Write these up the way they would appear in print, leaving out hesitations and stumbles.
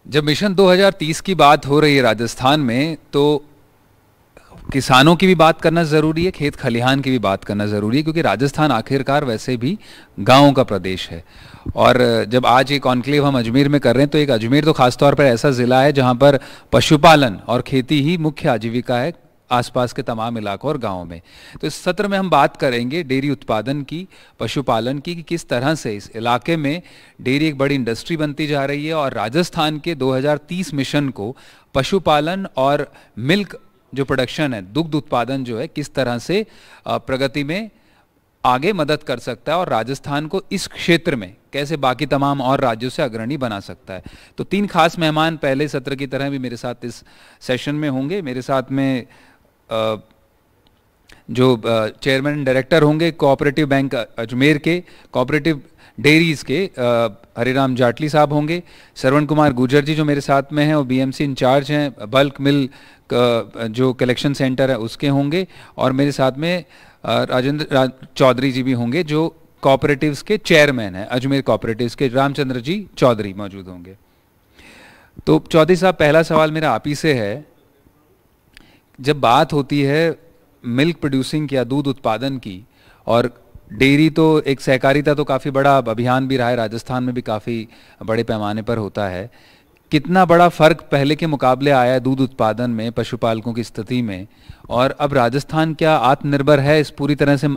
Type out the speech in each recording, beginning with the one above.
जब मिशन 2030 की बात हो रही है राजस्थान में, तो किसानों की भी बात करना ज़रूरी है, खेत खलिहान की भी बात करना ज़रूरी है, क्योंकि राजस्थान आखिरकार वैसे भी गांवों का प्रदेश है। और जब आज एक कॉन्क्लेव हम अजमेर में कर रहे हैं, तो एक अजमेर तो खासतौर पर ऐसा ज़िला है जहां पर पशुपालन और खेती ही मुख्य आजीविका है आसपास के तमाम इलाकों और गांवों में। तो इस सत्र में हम बात करेंगे डेयरी उत्पादन की, पशुपालन की, कि किस तरह से इस इलाके में डेयरी एक बड़ी इंडस्ट्री बनती जा रही है और राजस्थान के 2030 मिशन को पशुपालन और मिल्क जो प्रोडक्शन है, दुग्ध उत्पादन जो है, किस तरह से प्रगति में आगे मदद कर सकता है और राजस्थान को इस क्षेत्र में कैसे बाकी तमाम और राज्यों से अग्रणी बना सकता है। तो 3 खास मेहमान पहले सत्र की तरह भी मेरे साथ इस सेशन में होंगे। मेरे साथ में जो चेयरमैन डायरेक्टर होंगे कोऑपरेटिव बैंक अजमेर के, कोऑपरेटिव डेयरीज के हरिराम जाटली साहब होंगे। श्रवण कुमार गुर्जर जी जो मेरे साथ में हैं, वो बीएमसी इंचार्ज हैं, बल्क मिल जो कलेक्शन सेंटर है उसके होंगे। और मेरे साथ में राजेंद्र चौधरी जी भी होंगे जो कोऑपरेटिव्स के चेयरमैन हैं, अजमेर कोऑपरेटिव्स के रामचंद्र जी चौधरी मौजूद होंगे। तो चौधरी साहब, पहला सवाल मेरा आप ही से है। जब बात होती है मिल्क प्रोड्यूसिंग या दूध उत्पादन की, और डेयरी तो एक सहकारिता तो काफ़ी बड़ा अभियान भी रहा है, राजस्थान में भी काफ़ी बड़े पैमाने पर होता है, कितना बड़ा फ़र्क पहले के मुकाबले आया है दूध उत्पादन में, पशुपालकों की स्थिति में, और अब राजस्थान क्या आत्मनिर्भर है इस पूरी तरह से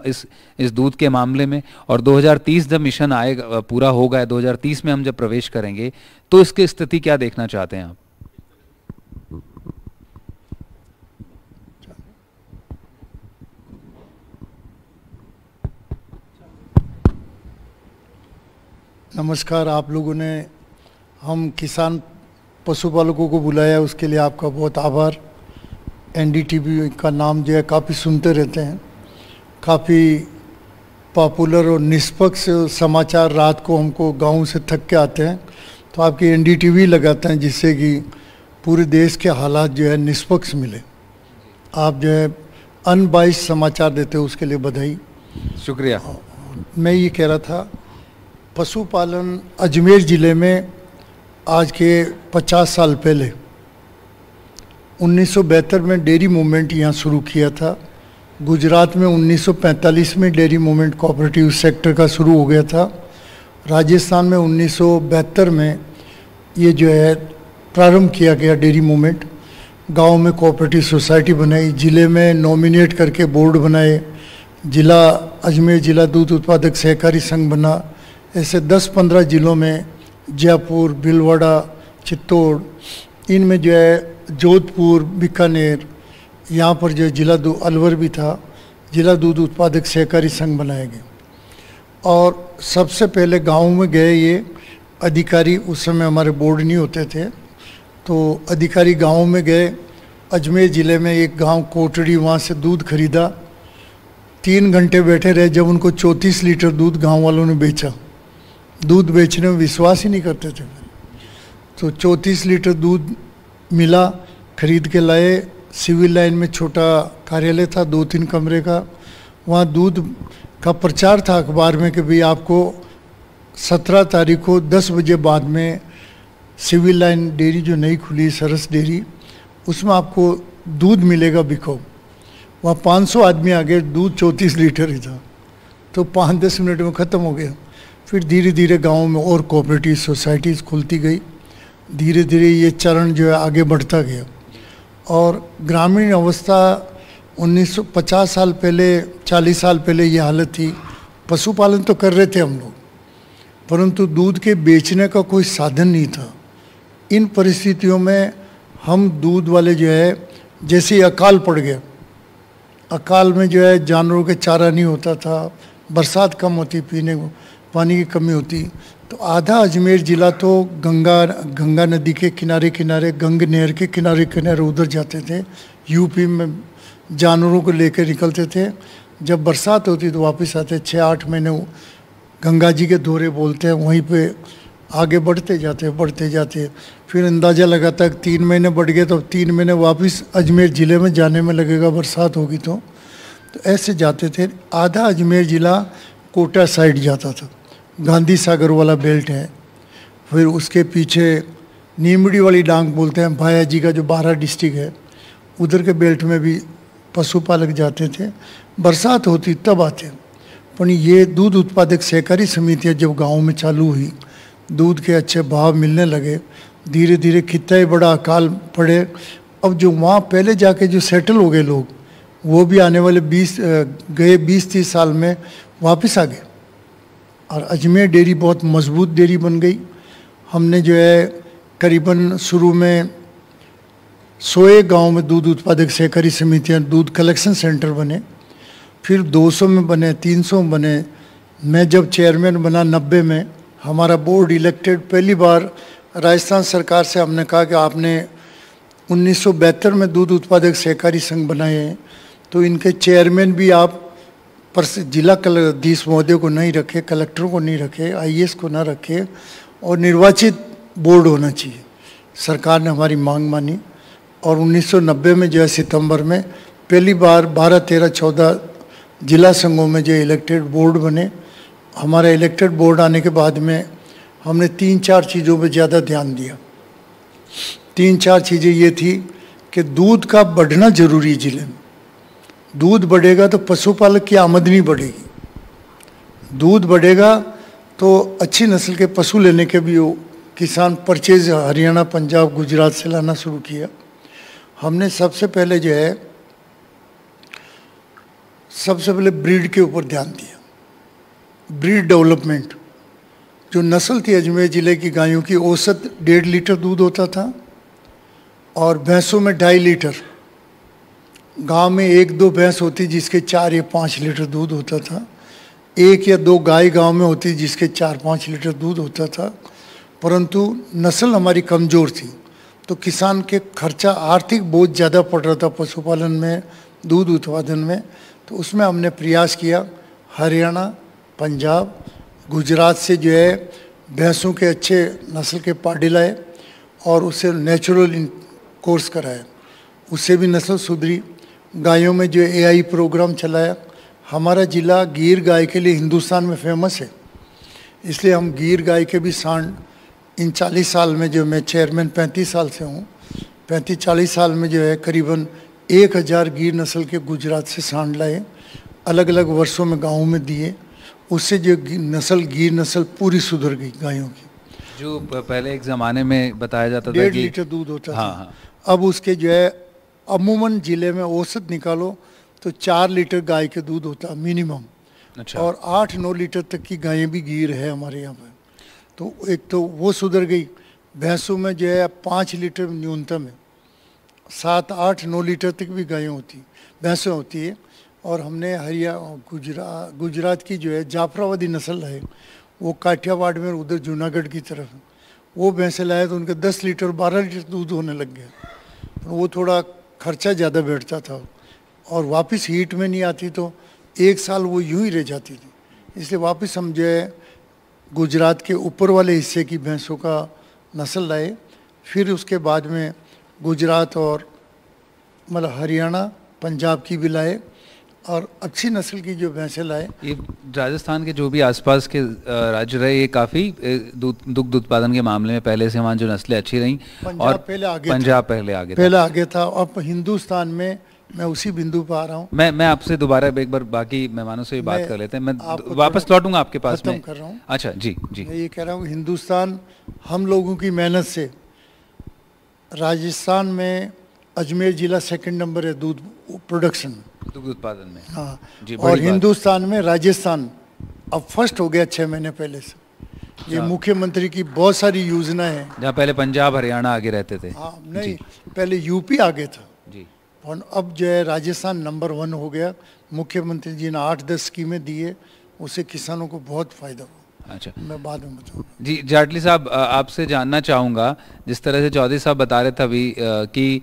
इस दूध के मामले में? और 2030 जब मिशन आएगा, पूरा होगा, 2030 में हम जब प्रवेश करेंगे, तो इसकी स्थिति क्या देखना चाहते हैं आप? नमस्कार। आप लोगों ने हम किसान पशुपालकों को बुलाया, उसके लिए आपका बहुत आभार। एनडीटीवी का नाम जो है काफ़ी सुनते रहते हैं, काफ़ी पॉपुलर और निष्पक्ष समाचार रात को हमको गांव से थक के आते हैं, तो आपकी एनडीटीवी लगाते हैं जिससे कि पूरे देश के हालात जो है निष्पक्ष मिले। आप जो है अनबाइस्ड समाचार देते हो, उसके लिए बधाई। शुक्रिया। मैं ये कह रहा था, पशुपालन अजमेर ज़िले में आज के 50 साल पहले 1972 में डेयरी मूवमेंट यहाँ शुरू किया था। गुजरात में 1945 में डेयरी मूवमेंट कोऑपरेटिव सेक्टर का शुरू हो गया था। राजस्थान में 1972 में ये जो है प्रारंभ किया गया डेयरी मूवमेंट। गांव में कोऑपरेटिव सोसाइटी बनाई, ज़िले में नॉमिनेट करके बोर्ड बनाए, ज़िला अजमेर ज़िला दूध उत्पादक सहकारी संघ बना। ऐसे 10-15 ज़िलों में, जयपुर, भीलवाड़ा, चित्तौड़, इनमें जो है जोधपुर, बीकानेर, यहाँ पर जो जिला अलवर भी था, जिला दूध उत्पादक सहकारी संघ बनाया गया। और सबसे पहले गाँव में गए ये अधिकारी, उस समय हमारे बोर्ड नहीं होते थे, तो अधिकारी गाँव में गए। अजमेर ज़िले में एक गांव कोटड़ी, वहाँ से दूध खरीदा। 3 घंटे बैठे रहे, जब उनको 34 लीटर दूध गांव वालों ने बेचा। दूध बेचने में विश्वास ही नहीं करते थे, तो 34 लीटर दूध मिला, खरीद के लाए। सिविल लाइन में छोटा कार्यालय था 2-3 कमरे का, वहाँ दूध का प्रचार था अखबार में कि भाई आपको 17 तारीख को 10 बजे बाद में सिविल लाइन डेयरी जो नई खुली सरस डेयरी, उसमें आपको दूध मिलेगा बिको। वहाँ 500 आदमी आ गए, दूध 34 लीटर ही था, तो 5-10 मिनट में ख़त्म हो गया। फिर धीरे धीरे गाँव में और कोऑपरेटिव सोसाइटीज़ खुलती गई, धीरे धीरे ये चरण जो है आगे बढ़ता गया। और ग्रामीण अवस्था 1950 साल पहले, 40 साल पहले ये हालत थी। पशुपालन तो कर रहे थे हम लोग, परंतु दूध के बेचने का कोई साधन नहीं था। इन परिस्थितियों में हम दूध वाले जो है, जैसे ही अकाल पड़ गया, अकाल में जो है जानवरों के चारा नहीं होता था, बरसात कम होती, पीने को पानी की कमी होती, तो आधा अजमेर ज़िला तो गंगा नदी के किनारे किनारे, गंग नहर के किनारे किनारे उधर जाते थे। यूपी में जानवरों को लेकर निकलते थे। जब बरसात होती तो वापस आते। 6-8 महीने गंगा जी के दौरे बोलते हैं, वहीं पे आगे बढ़ते जाते। फिर अंदाज़ा लगाता है 3 महीने बढ़ गए तो 3 महीने वापस अजमेर ज़िले में जाने में लगेगा, बरसात होगी तो ऐसे जाते थे। आधा अजमेर ज़िला कोटा साइड जाता था, गांधी सागर वाला बेल्ट है। फिर उसके पीछे नीमड़ी वाली डांग बोलते हैं, भाया जी का जो बारह डिस्ट्रिक्ट है उधर के बेल्ट में भी पशुपालक जाते थे, बरसात होती तब आते। पर ये दूध उत्पादक सहकारी समितियाँ जब गांव में चालू हुई, दूध के अच्छे भाव मिलने लगे, धीरे धीरे कितना बड़ा अकाल पड़े। अब जो वहाँ पहले जाके जो सेटल हो गए लोग, वो भी आने वाले 20-30 साल में वापस आ गए और अजमेर डेयरी बहुत मजबूत डेयरी बन गई। हमने जो है करीबन शुरू में 100 गांव में दूध उत्पादक सहकारी समितियां, दूध कलेक्शन सेंटर बने, फिर 200 में बने, 300 में बने। मैं जब चेयरमैन बना 90 में, हमारा बोर्ड इलेक्टेड पहली बार राजस्थान सरकार से हमने कहा कि आपने 1972 में दूध उत्पादक सहकारी संघ बनाए हैं, तो इनके चेयरमैन भी आप पर जिला कलेक्टराधीश महोदय को नहीं रखे, कलेक्टरों को नहीं रखे, IAS को ना रखे और निर्वाचित बोर्ड होना चाहिए। सरकार ने हमारी मांग मानी और 1990 में जो है सितंबर में पहली बार 12, 13, 14 जिला संघों में जो इलेक्टेड बोर्ड बने। हमारा इलेक्टेड बोर्ड आने के बाद में हमने 3-4 चीज़ों पे ज़्यादा ध्यान दिया। 3-4 चीज़ें ये थी कि दूध का बढ़ना जरूरी जिले में। दूध बढ़ेगा तो पशुपालक की आमदनी बढ़ेगी, दूध बढ़ेगा तो अच्छी नस्ल के पशु लेने के भी वो किसान परचेज हरियाणा, पंजाब, गुजरात से लाना शुरू किया। हमने सबसे पहले जो है ब्रीड के ऊपर ध्यान दिया, ब्रीड डेवलपमेंट। जो नस्ल थी अजमेर ज़िले की गायों की, औसत 1.5 लीटर दूध होता था और भैंसों में 2.5 लीटर। गांव में 1-2 भैंस होती जिसके 4 या 5 लीटर दूध होता था, 1 या 2 गाय गांव में होती जिसके 4-5 लीटर दूध होता था। परंतु नस्ल हमारी कमज़ोर थी, तो किसान के खर्चा आर्थिक बहुत ज़्यादा पड़ रहा था पशुपालन में, दूध उत्पादन में। तो उसमें हमने प्रयास किया, हरियाणा, पंजाब, गुजरात से जो है भैंसों के अच्छे नस्ल के पाडे लाए और उसे नेचुरल कोर्स कराया, उससे भी नस्ल सुधरी। गायों में जो AI प्रोग्राम चलाया। हमारा ज़िला गिर गाय के लिए हिंदुस्तान में फेमस है, इसलिए हम गिर गाय के भी सांड इन 40 साल में, जो मैं चेयरमैन 35 साल से हूँ, 35-40 साल में जो है करीबन 1000 गिर नस्ल के गुजरात से सांड लाए, अलग अलग वर्षों में गाँव में दिए। उससे जो गिर नस्ल पूरी सुधर गई गायों की। जो पहले एक ज़माने में बताया जाता था 1.5 लीटर दूध होता था, अब उसके जो है अमूमन ज़िले में औसत निकालो तो 4 लीटर गाय के दूध होता मिनिमम। अच्छा। और 8-9 लीटर तक की गायें भी गिर है हमारे यहाँ पर। तो एक तो वो सुधर गई। भैंसों में जो है 5 लीटर न्यूनतम है, 7-8-9 लीटर तक भी गायें होती, भैंसें होती है। और हमने हरियाणा गुजरात की जो है जाफराबादी नस्ल है, वो काठियावाड़ में उधर जूनागढ़ की तरफ है, वो भैंसें लाए तो उनके 10 लीटर 12 लीटर दूध होने लग गया। वो थोड़ा खर्चा ज़्यादा बैठता था और वापस हीट में नहीं आती, तो 1 साल वो यूं ही रह जाती थी। इसलिए वापस हम जो है गुजरात के ऊपर वाले हिस्से की भैंसों का नस्ल लाए। फिर उसके बाद में गुजरात और मतलब हरियाणा, पंजाब की भी लाए और अच्छी नस्ल की जो भैंसें लाए। ये राजस्थान के जो भी आसपास के राज्य रहे, ये काफ़ी दुग्ध उत्पादन के मामले में पहले से वहाँ जो नस्लें अच्छी रहीं। और पंजाब पहले आगे था। अब हिंदुस्तान में मैं उसी बिंदु पर आ रहा हूँ। मैं आपसे दोबारा एक बार बाकी मेहमानों से भी बात कर लेते हैं। मैं वापस लौटूंगा आपके पास में। कर रहा हूँ। अच्छा जी। मैं ये कह रहा हूँ, हिंदुस्तान हम लोगों की मेहनत से राजस्थान में अजमेर ज़िला 2nd नंबर है दूध प्रोडक्शन, दुग्ध उत्पादन में। हाँ जी। और हिंदुस्तान में राजस्थान अब फर्स्ट हो गया 6 महीने पहले से। ये मुख्यमंत्री की बहुत सारी योजनाएं हैं। जहाँ पहले पंजाब हरियाणा आगे रहते थे। हाँ नहीं, पहले यूपी आगे था जी, और अब जो है राजस्थान नंबर 1 हो गया। मुख्यमंत्री जी ने 8-10 स्कीमें दी है, उससे किसानों को बहुत फायदा हुआ। अच्छा, मैं बाद में बताऊंगा। जी जाटली साहब, आपसे जानना चाहूँगा, जिस तरह से चौधरी साहब बता रहे थे अभी कि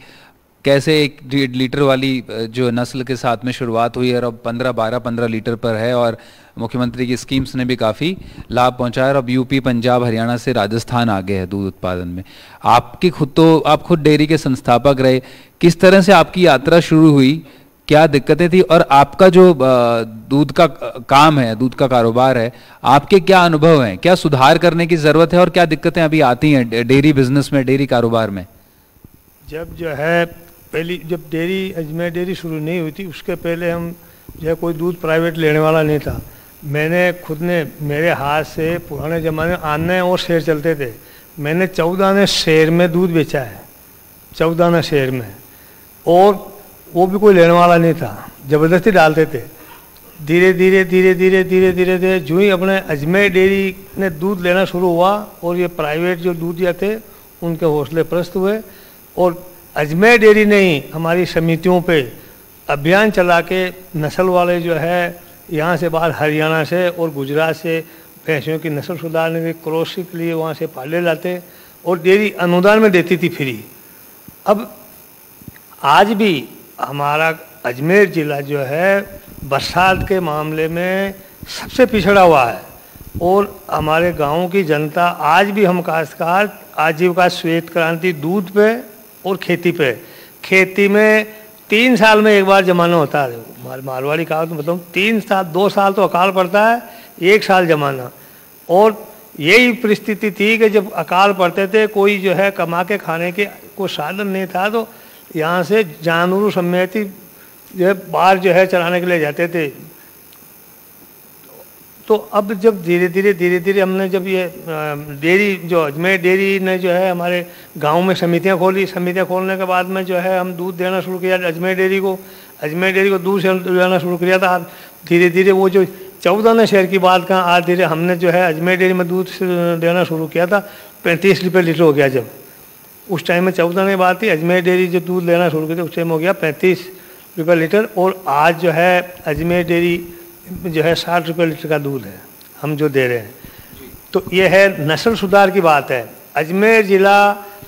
कैसे 1 लीटर वाली जो नस्ल के साथ में शुरुआत हुई और अब 12-15 लीटर पर है, और मुख्यमंत्री की स्कीम्स ने भी काफ़ी लाभ पहुंचाया और अब यूपी, पंजाब, हरियाणा से राजस्थान आगे है दूध उत्पादन में। आप खुद डेयरी के संस्थापक रहे, किस तरह से आपकी यात्रा शुरू हुई क्या दिक्कतें थी, और आपका जो दूध का काम है, दूध का कारोबार है, आपके क्या अनुभव हैं, क्या सुधार करने की ज़रूरत है और क्या दिक्कतें अभी आती हैं डेयरी बिजनेस में, डेयरी कारोबार में? जब जो है पहली जब डेयरी अजमेर डेयरी शुरू नहीं हुई थी, उसके पहले हम जो है कोई दूध प्राइवेट लेने वाला नहीं था। मैंने खुद ने मेरे हाथ से पुराने ज़माने में आने और शेर चलते थे, मैंने 14 आने शेर में दूध बेचा है, 14 आने शेर में, और वो भी कोई लेने वाला नहीं था, ज़बरदस्ती डालते थे। धीरे धीरे धीरे धीरे धीरे धीरे धीरे जो ही अपने अजमेर डेयरी ने दूध लेना शुरू हुआ और ये प्राइवेट जो दूधिया थे उनके हौसले प्रस्त हुए, और अजमेर डेयरी ने ही हमारी समितियों पे अभियान चला के नस्ल वाले जो है यहाँ से बाहर हरियाणा से और गुजरात से भैंसियों की नस्ल सुधारने के क्रॉसिंग के लिए वहाँ से पाले लाते, और डेयरी अनुदान में देती थी फ्री। अब आज भी हमारा अजमेर ज़िला जो है बरसात के मामले में सबसे पिछड़ा हुआ है, और हमारे गाँव की जनता आज भी, हम काश्तकार आजीविका श्वेत क्रांति दूध पे और खेती पे, खेती में 3 साल में एक बार जमाना होता है। मारवाड़ी कहा तो मतलब 3 साल, 2 साल तो अकाल पड़ता है, 1 साल जमाना। और यही परिस्थिति थी कि जब अकाल पड़ते थे, कोई जो है कमा के खाने के कोई साधन नहीं था, तो यहाँ से जानवरों समेत ही जो है बाहर जो है चराने के लिए जाते थे। तो अब जब धीरे धीरे हमने जब ये डेयरी जो अजमेर डेयरी ने जो है हमारे गांव में समितियां खोली, समितियां खोलने के बाद में जो है हम दूध देना शुरू किया अजमेर डेयरी को दूध से देना शुरू किया था। धीरे धीरे वो जो 14 शहर की बात कहाँ, आज धीरे हमने जो है अजमेर डेयरी में दूध देना शुरू किया था 35 रुपये लीटर हो गया। जब उस टाइम में 14 की बात थी, अजमेर डेयरी जो दूध लेना शुरू किया उस टाइम हो गया 35 रुपये लीटर, और आज जो है अजमेर डेयरी जो है 60 रुपये लीटर का दूध है हम जो दे रहे हैं। तो ये है नस्ल सुधार की बात है। अजमेर ज़िला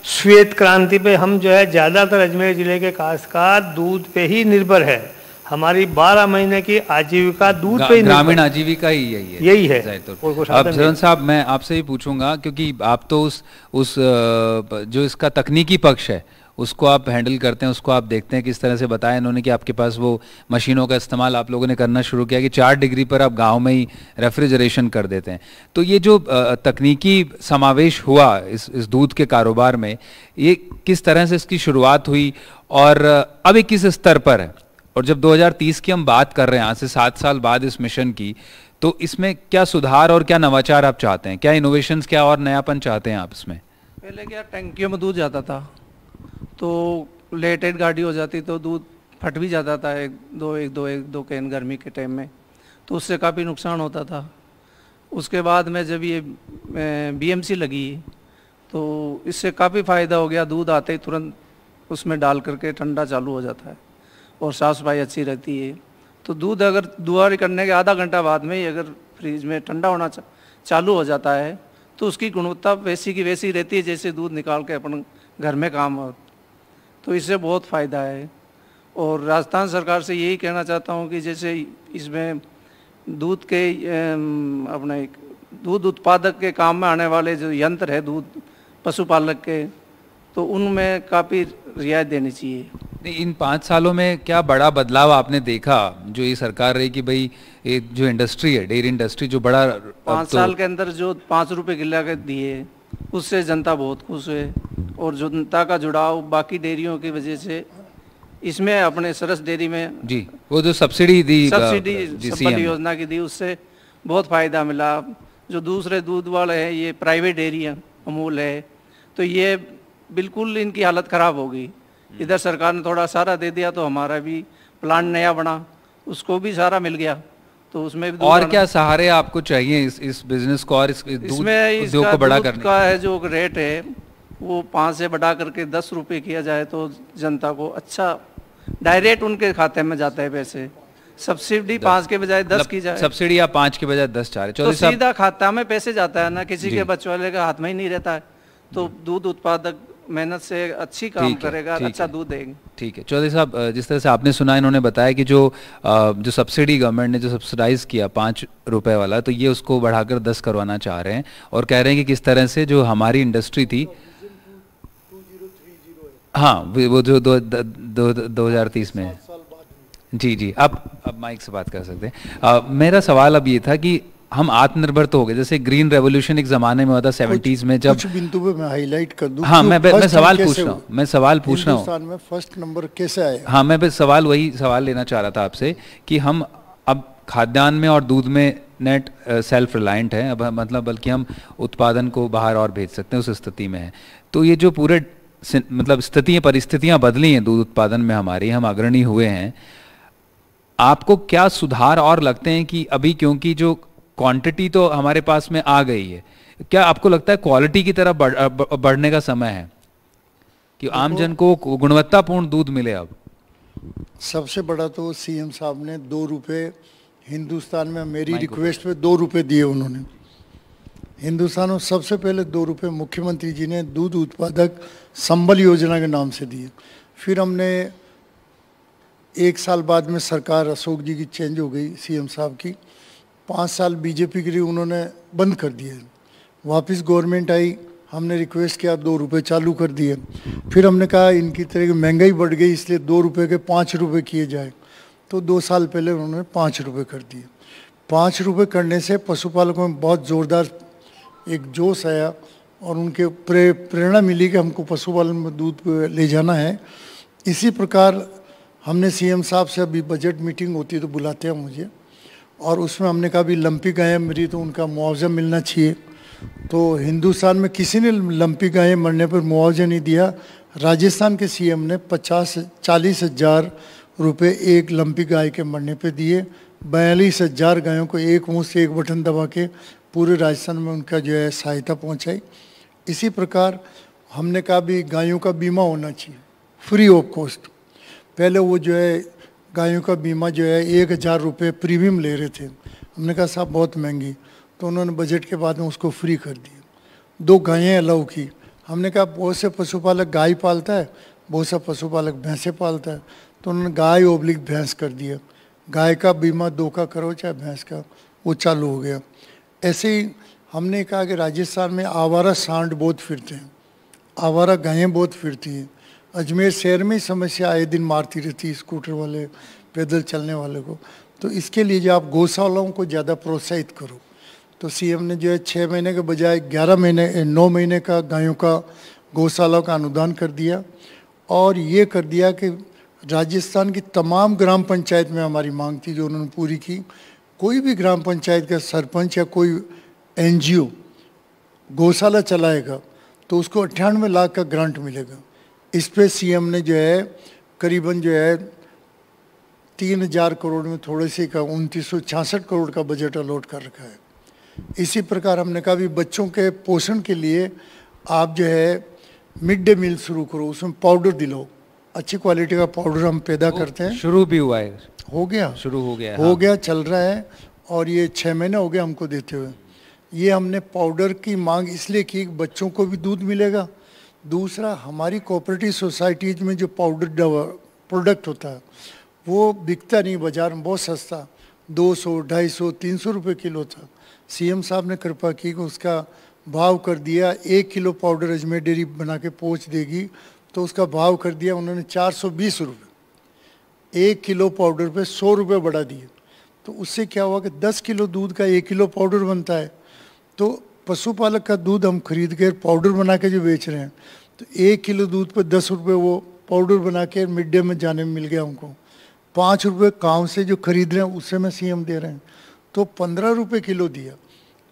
श्वेत क्रांति पे हम जो है ज़्यादातर अजमेर ज़िले के काश्तकार दूध पे ही निर्भर है। हमारी 12 महीने की आजीविका दूध पे ही, ग्रामीण आजीविका ही यही है। अब सरवन साहब, मैं आपसे ही पूछूंगा, क्योंकि आप तो उस जो इसका तकनीकी पक्ष है उसको आप हैंडल करते हैं, उसको आप देखते हैं। किस तरह से बताया इन्होंने कि आपके पास वो मशीनों का इस्तेमाल आप लोगों ने करना शुरू किया कि 4 डिग्री पर आप गांव में ही रेफ्रिजरेशन कर देते हैं। तो ये जो तकनीकी समावेश हुआ इस दूध के कारोबार में, ये किस तरह से इसकी शुरुआत हुई और अभी किस स्तर पर है? और जब 2030 की हम बात कर रहे हैं, आज से 7 साल बाद इस मिशन की, तो इसमें क्या सुधार और क्या नवाचार आप चाहते हैं? क्या इनोवेशंस, क्या और नयापन चाहते हैं आप इसमें? पहले क्या टंकियों में दूध जाता था, तो लेटेड गाड़ी हो जाती तो दूध फट भी जाता था, एक दो कैन गर्मी के टाइम में, तो उससे काफ़ी नुकसान होता था। उसके बाद में जब ये बीएमसी लगी तो इससे काफ़ी फ़ायदा हो गया। दूध आते ही तुरंत उसमें डाल करके ठंडा चालू हो जाता है और साफ़ सफाई अच्छी रहती है। तो दूध अगर दुआरी करने के आधा घंटा बाद में ही अगर फ्रिज में ठंडा होना चालू हो जाता है तो उसकी गुणवत्ता वैसी की वैसी रहती है जैसे दूध निकाल के अपन घर में काम हो। तो इससे बहुत फ़ायदा है। और राजस्थान सरकार से यही कहना चाहता हूँ कि जैसे इसमें दूध के अपने दूध उत्पादक के काम में आने वाले जो यंत्र है दूध पशुपालक के, तो उनमें काफ़ी रियायत देनी चाहिए। नहीं, इन 5 सालों में क्या बड़ा बदलाव आपने देखा जो ये सरकार रही कि भाई ये जो इंडस्ट्री है, डेयरी इंडस्ट्री जो बड़ा 5 साल के अंदर जो 5 रुपये किलो के दिए उससे जनता बहुत खुश है, और जनता का जुड़ाव बाकी डेयरियों की वजह से इसमें अपने सरस डेयरी में जी वो जो सब्सिडी दी, सब्सिडी योजना की दी, उससे बहुत फ़ायदा मिला। जो दूसरे दूध वाले हैं, ये प्राइवेट डेयरी है, अमूल है, तो ये बिल्कुल इनकी हालत ख़राब हो गई। इधर सरकार ने थोड़ा सारा दे दिया तो हमारा भी प्लांट नया बना, उसको भी सारा मिल गया, तो उसमें भी और क्या सहारे आपको चाहिए इस बिजनेस को और इसमें उद्योग को बड़ा करने का है। जो रेट है वो 5 से बढ़ा करके 10 रुपये किया जाए तो जनता को अच्छा डायरेक्ट उनके खाते में जाता है पैसे। सब्सिडी 5 के बजाय 10 की जाए, सब्सिडी आप 5 के बजाय 10 चाह रहे, तो सीधा खाता में पैसे जाता है ना, किसी के बच्चे वाले का हाथ में ही नहीं रहता है। तो दूध उत्पादक मेहनत से अच्छी काम करेगा, अच्छा दूध देंगे। ठीक है चौधरी साहब, जिस तरह से आपने सुना, इन्होंने बताया कि जो सब्सिडी गवर्नमेंट ने जो सब्सिडाइज किया 5 रुपए वाला, तो ये उसको बढ़ाकर 10 करवाना चाह रहे हैं और कह रहे हैं कि किस तरह से जो हमारी इंडस्ट्री थी, हाँ वो जो 2030 में, जी जी, अब माइक से बात कर सकते हैं। मेरा सवाल अब ये था कि हम आत्मनिर्भर तो हो गए, जैसे ग्रीन रेवोल्यूशन एक जमाने में हुआ था 70s में, जब कुछ बिंदु पे मैं हाईलाइट कर दूं। हाँ, मैं सवाल पूछ रहा हूँ, मैं सवाल पूछ रहा हूँ हिंदुस्तान में फर्स्ट नंबर कैसे आया? हाँ, मैं बस वही सवाल लेना चाह रहा था आपसे कि हम अब खाद्यान्न में और दूध में नेट सेल्फ रिलायंट है, अब मतलब बल्कि हम उत्पादन को बाहर और भेज सकते हैं, उस स्थिति में है। तो ये जो पूरे मतलब परिस्थितियां बदली हैं दूध उत्पादन में हमारी, हम अग्रणी हुए हैं, आपको क्या सुधार और लगते हैं कि अभी, क्योंकि जो क्वांटिटी तो हमारे पास में आ गई है, क्या आपको लगता है क्वालिटी की तरफ बढ़ने का समय है कि आम जन को गुणवत्तापूर्ण दूध मिले? अब सबसे बड़ा तो सीएम साहब ने 2 रुपये हिंदुस्तान में मेरी रिक्वेस्ट पे 2 रुपये दिए उन्होंने। हिंदुस्तान में सबसे पहले 2 रुपये मुख्यमंत्री जी ने दूध उत्पादक संबल योजना के नाम से दिए। फिर हमने 1 साल बाद में सरकार अशोक जी की चेंज हो गई, सीएम साहब की, 5 साल बीजेपी के लिए उन्होंने बंद कर दिए। वापस गवर्नमेंट आई, हमने रिक्वेस्ट किया, 2 रुपये चालू कर दिए। फिर हमने कहा इनकी तरह की महंगाई बढ़ गई, इसलिए 2 रुपये के 5 रुपये किए जाए, तो 2 साल पहले उन्होंने 5 रुपये कर दिए। 5 रुपये करने से पशुपालकों में बहुत ज़ोरदार एक जोश आया और उनके प्रेरणा मिली कि हमको पशुपालन में दूध ले जाना है। इसी प्रकार हमने सीएम साहब से, अभी बजट मीटिंग होती है तो बुलाते हैं मुझे, और उसमें हमने कहा भी लंपी गायें मरी तो उनका मुआवजा मिलना चाहिए। तो हिंदुस्तान में किसी ने लंपी गायें मरने पर मुआवजा नहीं दिया। राजस्थान के सीएम ने 40 हज़ार रुपये एक लंपी गाय के मरने पे दिए। 42,000 गायों को एक मुँह से एक बटन दबा के पूरे राजस्थान में उनका जो है सहायता पहुंचाई। इसी प्रकार हमने कहा भी गायों का बीमा होना चाहिए फ्री ऑफ कॉस्ट। पहले वो जो है गायों का बीमा जो है 1,000 रुपये प्रीमियम ले रहे थे, हमने कहा साहब बहुत महंगी, तो उन्होंने बजट के बाद में उसको फ्री कर दिया। 2 गायें अलाउ की। हमने कहा बहुत से पशुपालक गाय पालता है, बहुत सा पशुपालक भैंसे पालता है, तो उन्होंने गाय ओब्लिक भैंस कर दिया। गाय का बीमा 2 का करो चाहे भैंस का, वो चालू हो गया। ऐसे ही हमने कहा कि राजस्थान में आवारा सांड बहुत फिरते हैं, आवारा गायें बहुत फिरती हैं। अजमेर शहर में ही समस्या आए दिन मारती रहती, स्कूटर वाले, पैदल चलने वाले को। तो इसके लिए जो आप गौशालाओं को ज़्यादा प्रोत्साहित करो, तो सीएम ने जो है 6 महीने के बजाय 9 महीने का गायों का गौशाला का अनुदान कर दिया। और ये कर दिया कि राजस्थान की तमाम ग्राम पंचायत में हमारी मांग थी जो उन्होंने पूरी की। कोई भी ग्राम पंचायत का सरपंच या कोई एनजीओ गौशाला चलाएगा तो उसको 98 लाख का ग्रांट मिलेगा। इस पे सीएम ने जो है करीबन जो है 3,000 करोड़ में थोड़े से का 2966 करोड़ का बजट अलॉट कर रखा है। इसी प्रकार हमने कहा भी बच्चों के पोषण के लिए आप जो है मिड डे मील शुरू करो, उसमें पाउडर दिलाओ, अच्छी क्वालिटी का पाउडर हम पैदा करते हैं। शुरू भी हुआ है, हो गया, शुरू हो गया, हो गया, चल रहा है, और ये 6 महीने हो गए हमको देते हुए। ये हमने पाउडर की मांग इसलिए की कि बच्चों को भी दूध मिलेगा। दूसरा, हमारी कोऑपरेटिव सोसाइटीज में जो पाउडर प्रोडक्ट होता है वो बिकता नहीं बाजार में, बहुत सस्ता, 200, 250, 300 रुपये किलो था। सीएम साहब ने कृपा की कि उसका भाव कर दिया। 1 किलो पाउडर अजमेर डेयरी बना के पहुँच देगी तो उसका भाव कर दिया उन्होंने 420 रुपये। 1 किलो पाउडर पे 100 रुपये बढ़ा दिए। तो उससे क्या हुआ कि 10 किलो दूध का 1 किलो पाउडर बनता है। तो पशुपालक का दूध हम खरीद कर पाउडर बना के जो बेच रहे हैं, तो 1 किलो दूध पे 10 रुपये वो पाउडर बना के मिड डे में जाने में मिल गया हमको। 5 रुपये गाँव से जो खरीद रहे हैं उससे में सीएम दे रहे हैं, तो 15 रुपये किलो दिया।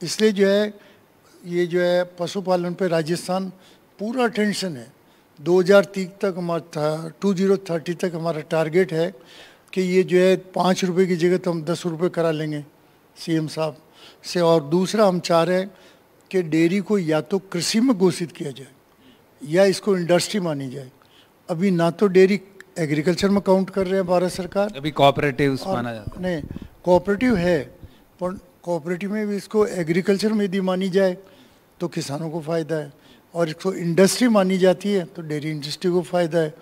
इसलिए जो है ये जो है पशुपालन पे राजस्थान पूरा टेंशन है। 2030 तक हमारा 2030 तक हमारा टारगेट है कि ये जो है 5 रुपये की जगह तो हम 10 रुपये करा लेंगे सीएम साहब से। और दूसरा हम चाह रहे हैं कि डेयरी को या तो कृषि में घोषित किया जाए या इसको इंडस्ट्री मानी जाए। अभी ना तो डेयरी एग्रीकल्चर में काउंट कर रहे हैं भारत सरकार, अभी कोऑपरेटिव माना जाता है। नहीं, कोऑपरेटिव है, पर कोऑपरेटिव में भी इसको एग्रीकल्चर में यदि मानी जाए तो किसानों को फ़ायदा है, और इसको इंडस्ट्री मानी जाती है तो डेयरी इंडस्ट्री को फ़ायदा है।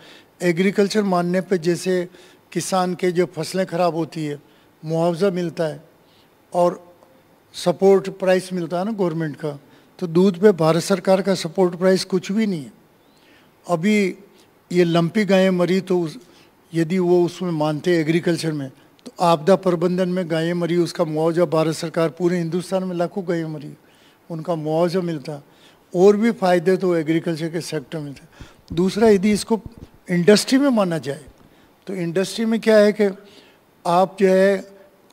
एग्रीकल्चर मानने पे जैसे किसान के जो फसलें ख़राब होती है मुआवजा मिलता है और सपोर्ट प्राइस मिलता है ना गवर्नमेंट का, तो दूध पे भारत सरकार का सपोर्ट प्राइस कुछ भी नहीं है। अभी ये लंपी गायें मरी तो यदि वो उसमें मानते एग्रीकल्चर में, तो आपदा प्रबंधन में गायें मरी, उसका मुआवजा भारत सरकार, पूरे हिंदुस्तान में लाखों गायें मरी, उनका मुआवजा मिलता, और भी फायदे तो एग्रीकल्चर के सेक्टर में थे। दूसरा, यदि इसको इंडस्ट्री में माना जाए तो इंडस्ट्री में क्या है कि आप जो है,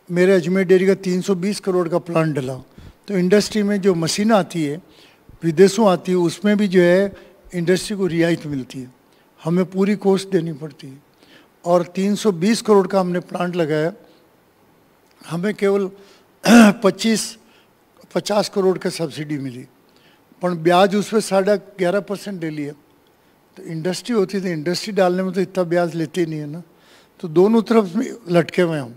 मेरे अजमेर डेयरी का 320 करोड़ का प्लांट डला, तो इंडस्ट्री में जो मशीन आती है विदेशों आती है, उसमें भी जो है इंडस्ट्री को रियायत मिलती है, हमें पूरी कॉस्ट देनी पड़ती है। और 320 करोड़ का हमने प्लांट लगाया, हमें केवल 50 करोड़ का सब्सिडी मिली, पर ब्याज उस पर 11.5% ले लिया। तो इंडस्ट्री होती थी, इंडस्ट्री डालने में तो इतना ब्याज लेते नहीं है ना, तो दोनों तरफ लटके हुए हम,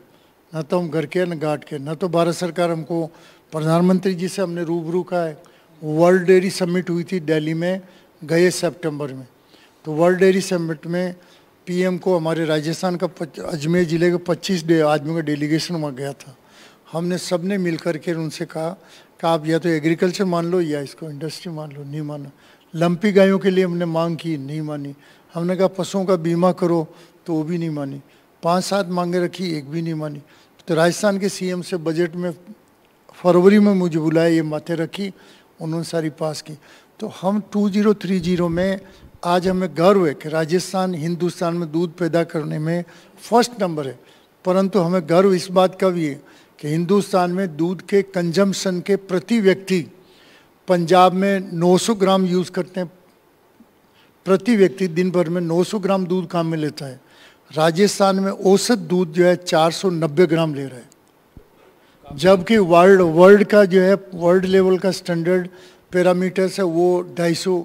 ना तो हम घर के न घाट के, ना तो भारत सरकार हमको, प्रधानमंत्री जी से हमने रूबरू का है, वर्ल्ड डेयरी समिट हुई थी दिल्ली में गए सितंबर में, तो वर्ल्ड डेयरी समिट में पीएम को हमारे राजस्थान का अजमेर ज़िले का 25 आदमियों का डेलीगेशन वहाँ गया था। हमने सबने मिल करके उनसे कहा कि आप या तो एग्रीकल्चर मान लो या इसको इंडस्ट्री मान लो, नहीं माना। लंपी गायों के लिए हमने मांग की, नहीं मानी। हमने कहा पशुओं का बीमा करो, तो वो भी नहीं मानी। 5-7 मांगे रखी, एक भी नहीं मानी। तो राजस्थान के सीएम से बजट में फरवरी में मुझे बुलाया, ये माथे रखी, उन्होंने सारी पास की। तो हम 2030 में आज हमें गर्व है कि राजस्थान हिंदुस्तान में दूध पैदा करने में फर्स्ट नंबर है। परंतु हमें गर्व इस बात का भी है कि हिंदुस्तान में दूध के कंजम्पशन के प्रति व्यक्ति, पंजाब में 900 ग्राम यूज़ करते हैं प्रति व्यक्ति, दिन भर में 900 ग्राम दूध काम में लेता है। राजस्थान में औसत दूध जो है 490 ग्राम ले रहा है, जबकि वर्ल्ड का जो है वर्ल्ड लेवल का स्टैंडर्ड पैरामीटर्स है वो 250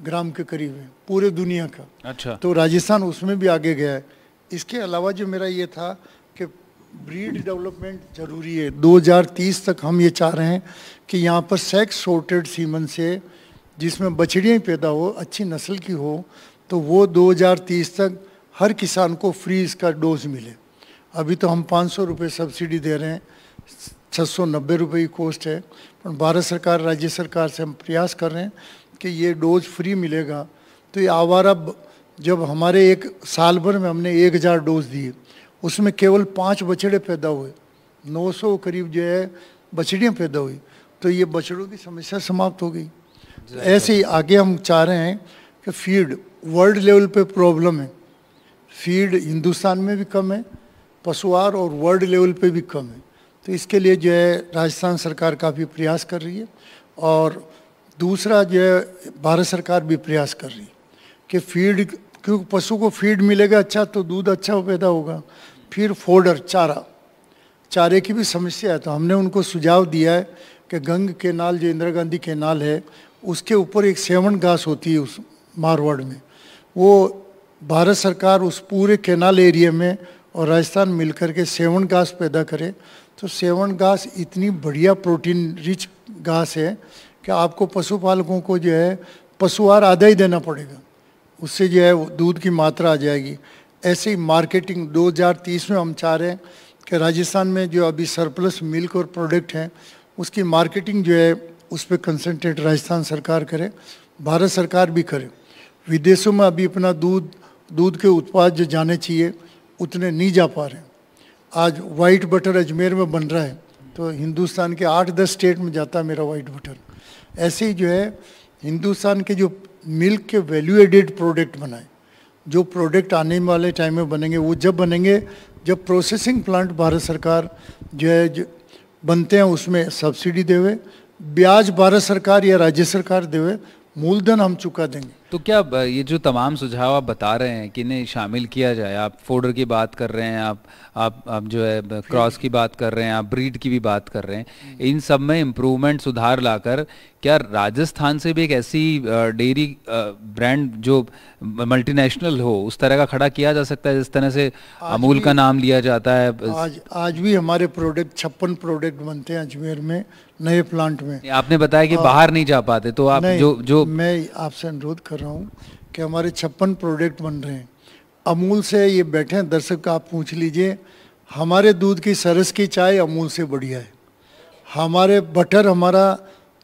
ग्राम के करीब है पूरे दुनिया का। अच्छा, तो राजस्थान उसमें भी आगे गया है। इसके अलावा जो मेरा ये था कि ब्रीड डेवलपमेंट जरूरी है। 2030 तक हम ये चाह रहे हैं कि यहाँ पर सेक्स सॉर्टेड सीमन से, जिसमें बछड़ियाँ पैदा हो, अच्छी नस्ल की हो, तो वो 2030 तक हर किसान को फ्री इसका डोज मिले। अभी तो हम 500 रुपये सब्सिडी दे रहे हैं, 690 रुपये की कॉस्ट है, पर भारत सरकार राज्य सरकार से हम प्रयास कर रहे हैं कि ये डोज फ्री मिलेगा। तो ये आवारा, जब हमारे एक साल भर में हमने 1000 डोज दिए, उसमें केवल 5 बछड़े पैदा हुए, 900 करीब जो है बछड़ियाँ पैदा हुई, तो ये बछड़ों की समस्या समाप्त हो गई। ऐसे ही आगे हम चाह रहे हैं कि फीड वर्ल्ड लेवल पे प्रॉब्लम है, फीड हिंदुस्तान में भी कम है, पशुआहार और वर्ल्ड लेवल पे भी कम है। तो इसके लिए जो है राजस्थान सरकार काफ़ी प्रयास कर रही है, और दूसरा जो है भारत सरकार भी प्रयास कर रही है कि फीड, क्योंकि पशु को फीड मिलेगा अच्छा तो दूध अच्छा पैदा होगा। फिर फोडर, चारे की भी समस्या है, तो हमने उनको सुझाव दिया है कि गंग केनाल, जो इंदिरा गांधी केनाल है, उसके ऊपर एक सेवन घास होती है उस मारवाड़ में, वो भारत सरकार उस पूरे केनाल एरिया में और राजस्थान मिलकर के सेवन घास पैदा करे। तो सेवन घास इतनी बढ़िया प्रोटीन रिच घास है कि आपको पशुपालकों को जो है पशुआहार आधा ही देना पड़ेगा, उससे जो है दूध की मात्रा आ जाएगी। ऐसे ही मार्केटिंग 2030 में हम चाह रहे हैं कि राजस्थान में जो अभी सरप्लस मिल्क और प्रोडक्ट हैं, उसकी मार्केटिंग जो है उस पर कंसंट्रेट राजस्थान सरकार करे, भारत सरकार भी करे। विदेशों में अभी अपना दूध के उत्पाद जो जाने चाहिए उतने नहीं जा पा रहे हैं। आज वाइट बटर अजमेर में बन रहा है, तो हिंदुस्तान के 8-10 स्टेट में जाता है मेरा वाइट बटर। ऐसे ही जो है हिंदुस्तान के जो मिल्क के वैल्यू एडेड प्रोडक्ट बनाए, जो प्रोडक्ट आने वाले टाइम में बनेंगे, वो जब बनेंगे जब प्रोसेसिंग प्लांट भारत सरकार जो है जो बनते हैं उसमें सब्सिडी देवे, ब्याज भारत सरकार या राज्य सरकार देवे, मूलधन हम चुका देंगे। तो क्या ये जो तमाम सुझाव आप बता रहे हैं कि इन्हें शामिल किया जाए, आप फोडर की बात कर रहे हैं, आप जो है क्रॉस की बात कर रहे हैं, आप ब्रीड की भी बात कर रहे हैं, इन सब में इम्प्रूवमेंट, सुधार लाकर क्या राजस्थान से भी एक ऐसी डेयरी ब्रांड जो मल्टीनेशनल हो, उस तरह का खड़ा किया जा सकता है जिस तरह से अमूल का नाम लिया जाता है? आज भी हमारे प्रोडक्ट 56 प्रोडक्ट बनते हैं अजमेर में नए प्लांट में। आपने बताया कि बाहर नहीं जा पाते, तो आप जो मैं आपसे अनुरोध कर रहा हूँ कि हमारे 56 प्रोडक्ट बन रहे हैं अमूल से। ये बैठे हैं दर्शक, आप पूछ लीजिए, हमारे दूध की सरस की चाय अमूल से बढ़िया है, हमारे बटर हमारा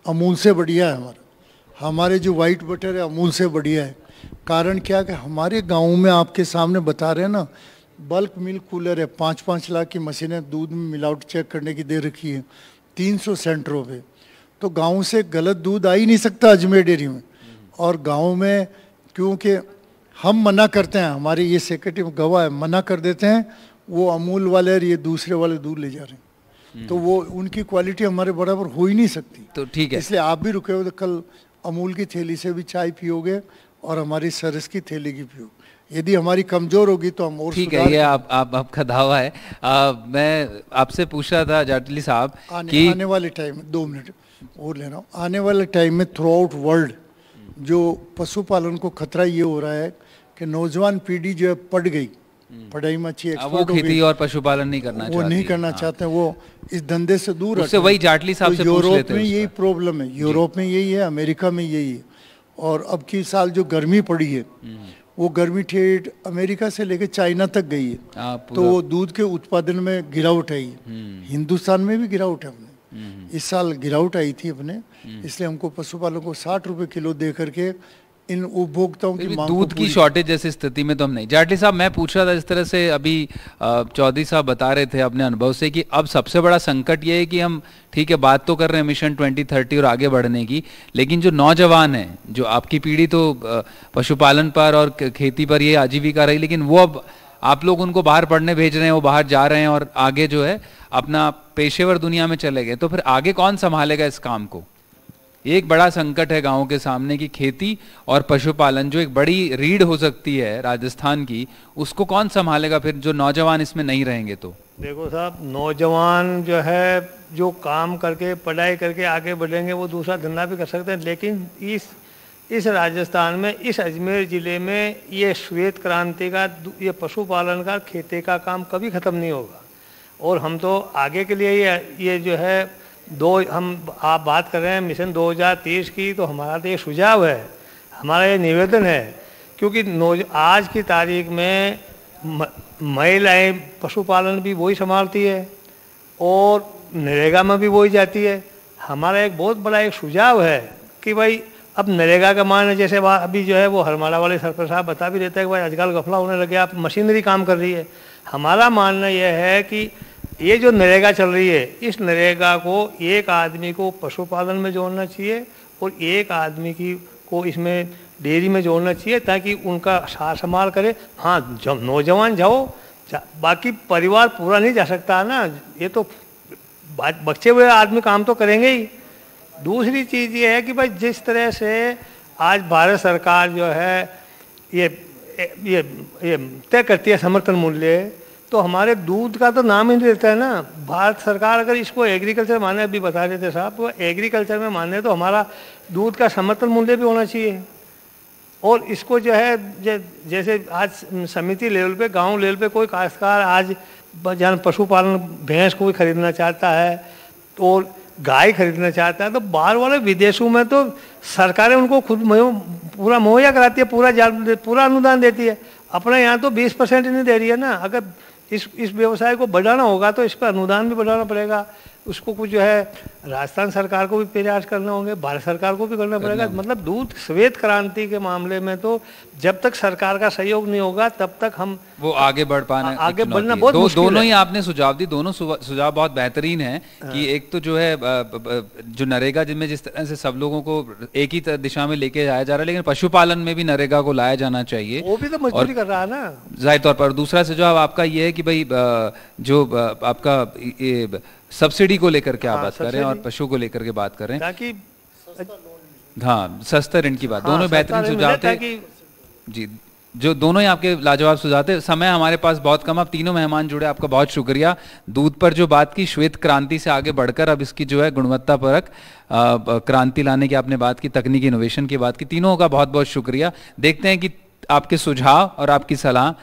अमूल से बढ़िया है, हमारे जो वाइट बटर है अमूल से बढ़िया है। कारण क्या कि हमारे गाँव में आपके सामने बता रहे हैं ना, बल्क मिल्क कूलर है, 5-5 लाख की मशीनें दूध में मिलावट चेक करने की दे रखी है 300 सेंटरों पे। तो गांव से गलत दूध आ ही नहीं सकता अजमेर डेयरी में। और गांव में क्योंकि हम मना करते हैं, हमारे ये सेक्रेटरी गवाह है, मना कर देते हैं, वो अमूल वाले और ये दूसरे वाले दूध ले जा रहे हैं, तो वो उनकी क्वालिटी हमारे बराबर हो ही नहीं सकती। तो ठीक है, इसलिए आप भी रुके हो तो कल अमूल की थैली से भी चाय पियोगे और हमारी सरस की थैली की पियोगे। यदि हमारी कमजोर होगी तो हम और ठीक है, ये आपका दावा है। मैं आपसे पूछ रहा था जाटली साहब कि आने वाले टाइम में 2 मिनट और ले रहा हूँ, आने वाले टाइम में थ्रू आउट वर्ल्ड जो पशुपालन को खतरा ये हो रहा है कि नौजवान पीढ़ी जो है पढ़ गई, पढ़ाई में अच्छी एक्सपर्ट हो गई, खेती और पशुपालन नहीं करना वो नहीं करना चाहते, वो इस धंधे से दूर उससे वही जाटली साहब से पूछ लेते हैं। यूरोप में यही प्रॉब्लम है, यूरोप में यही है, अमेरिका में यही है। और अब की साल जो गर्मी पड़ी है वो गर्मी ठेठ अमेरिका से लेकर चाइना तक गई है, तो वो दूध के उत्पादन में गिरावट आई है। हिंदुस्तान में भी गिरावट है, अपने इस साल गिरावट आई थी अपने, इसलिए हमको पशुपालन को 60 रुपए किलो दे करके इन उपभोक्ताओं की मांग, दूध की शॉर्टेज जैसी स्थिति में तो हम नहीं। जाटली साहब, मैं पूछ रहा था जिस तरह से अभी चौधरी साहब बता रहे थे अपने अनुभव से कि अब सबसे बड़ा संकट ये है कि हम ठीक है बात तो कर रहे हैं मिशन 2030 और आगे बढ़ने की, लेकिन जो नौजवान है, जो आपकी पीढ़ी तो पशुपालन पर और खेती पर ये आजीविका रही, लेकिन वो अब आप लोग उनको बाहर पढ़ने भेज रहे हैं, वो बाहर जा रहे हैं और आगे जो है अपना पेशेवर दुनिया में चले गए, तो फिर आगे कौन संभालेगा इस काम को? एक बड़ा संकट है गांवों के सामने कि खेती और पशुपालन जो एक बड़ी रीढ़ हो सकती है राजस्थान की, उसको कौन संभालेगा फिर जो नौजवान इसमें नहीं रहेंगे? तो देखो साहब, नौजवान जो है जो काम करके पढ़ाई करके आगे बढ़ेंगे वो दूसरा धंधा भी कर सकते हैं, लेकिन इस राजस्थान में, इस अजमेर ज़िले में ये श्वेत क्रांति का, ये पशुपालन का, खेती का काम कभी ख़त्म नहीं होगा। और हम तो आगे के लिए ये जो है आप बात कर रहे हैं मिशन 2030 की, तो हमारा तो ये सुझाव है, हमारा ये निवेदन है, क्योंकि आज की तारीख में महिलाएं पशुपालन भी वही संभालती है और नरेगा में भी वही जाती है। हमारा एक बहुत बड़ा एक सुझाव है कि भाई अब नरेगा का मान, जैसे अभी जो है वो हरमाड़ा वाले सरपंच साहब बता भी देते हैं कि भाई आजकल गफला होने लगे, आप मशीनरी काम कर रही है। हमारा मानना यह है कि ये जो नरेगा चल रही है, इस नरेगा को एक आदमी को पशुपालन में जोड़ना चाहिए और एक आदमी को इसमें डेयरी में जोड़ना चाहिए, ताकि उनका सार संभाल करे। हाँ, जब नौजवान जाओ, बाकी परिवार पूरा नहीं जा सकता ना, ये तो बच्चे हुए आदमी काम तो करेंगे ही। दूसरी चीज़ ये है कि भाई जिस तरह से आज भारत सरकार जो है ये तय करती है समर्थन मूल्य, तो हमारे दूध का तो नाम ही नहीं देता है ना। भारत सरकार अगर इसको एग्रीकल्चर माने, अभी बता देते साहब, तो एग्रीकल्चर में माने तो हमारा दूध का समर्थन मूल्य भी होना चाहिए। और इसको जो है जैसे आज समिति लेवल पे, गांव लेवल पे कोई काश्तकार आज जहाँ पशुपालन भैंस को भी खरीदना चाहता है और गाय खरीदना चाहता है, तो बाहर वाले विदेशों में तो सरकारें उनको खुद पूरा मुहैया कराती है, पूरा अनुदान देती है। अपने यहाँ तो 20% नहीं दे रही है ना। अगर इस व्यवसाय को बढ़ाना होगा तो इस पर अनुदान भी बढ़ाना पड़ेगा, उसको कुछ जो है राजस्थान सरकार को भी प्रयास करना होंगे, भारत सरकार को भी करना पड़ेगा। मतलब दूध श्वेत क्रांति के मामले में तो जब तक सरकार का सहयोग नहीं होगा तब तक हम वो आगे बढ़ पाना, आगे बढ़ना बहुत मुश्किल है। दोनों ही आपने सुझाव दी, दोनों सुझाव बहुत बेहतरीन है कि एक तो जो है जो नरेगा जिनमें जिस तरह से सब लोगों को एक ही दिशा में लेके जाया जा रहा है, लेकिन पशुपालन में भी नरेगा को लाया जाना चाहिए, वो भी तो मजबूरी कर रहा है ना जाहिर तौर पर। दूसरा सुझाव आपका ये है कि भाई जो आपका सब्सिडी को लेकर के आप बात कर रहे हैं और पशु को लेकर के बात कर रहे हैं, ताकि हाँ सस्ता ऋण की बात, दोनों बेहतरीन सुझाव थे जी, जो दोनों ही आपके लाजवाब सुझाव थे। समय हमारे पास बहुत कम, आप तीनों मेहमान जुड़े, आपका बहुत शुक्रिया। दूध पर जो बात की, श्वेत क्रांति से आगे बढ़कर अब इसकी जो है गुणवत्ता परक क्रांति लाने की आपने बात की, तकनीकी इनोवेशन की बात की, तीनों का बहुत बहुत शुक्रिया। देखते हैं कि आपके सुझाव और आपकी सलाह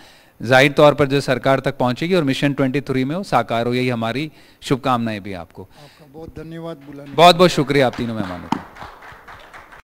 जाहिर तौर पर जो सरकार तक पहुंचेगी और मिशन 23 में वो साकार हो, यही हमारी शुभकामनाएं भी आपको। आपका बहुत धन्यवाद बुलाने, बहुत बहुत शुक्रिया आप तीनों मेहमानों का।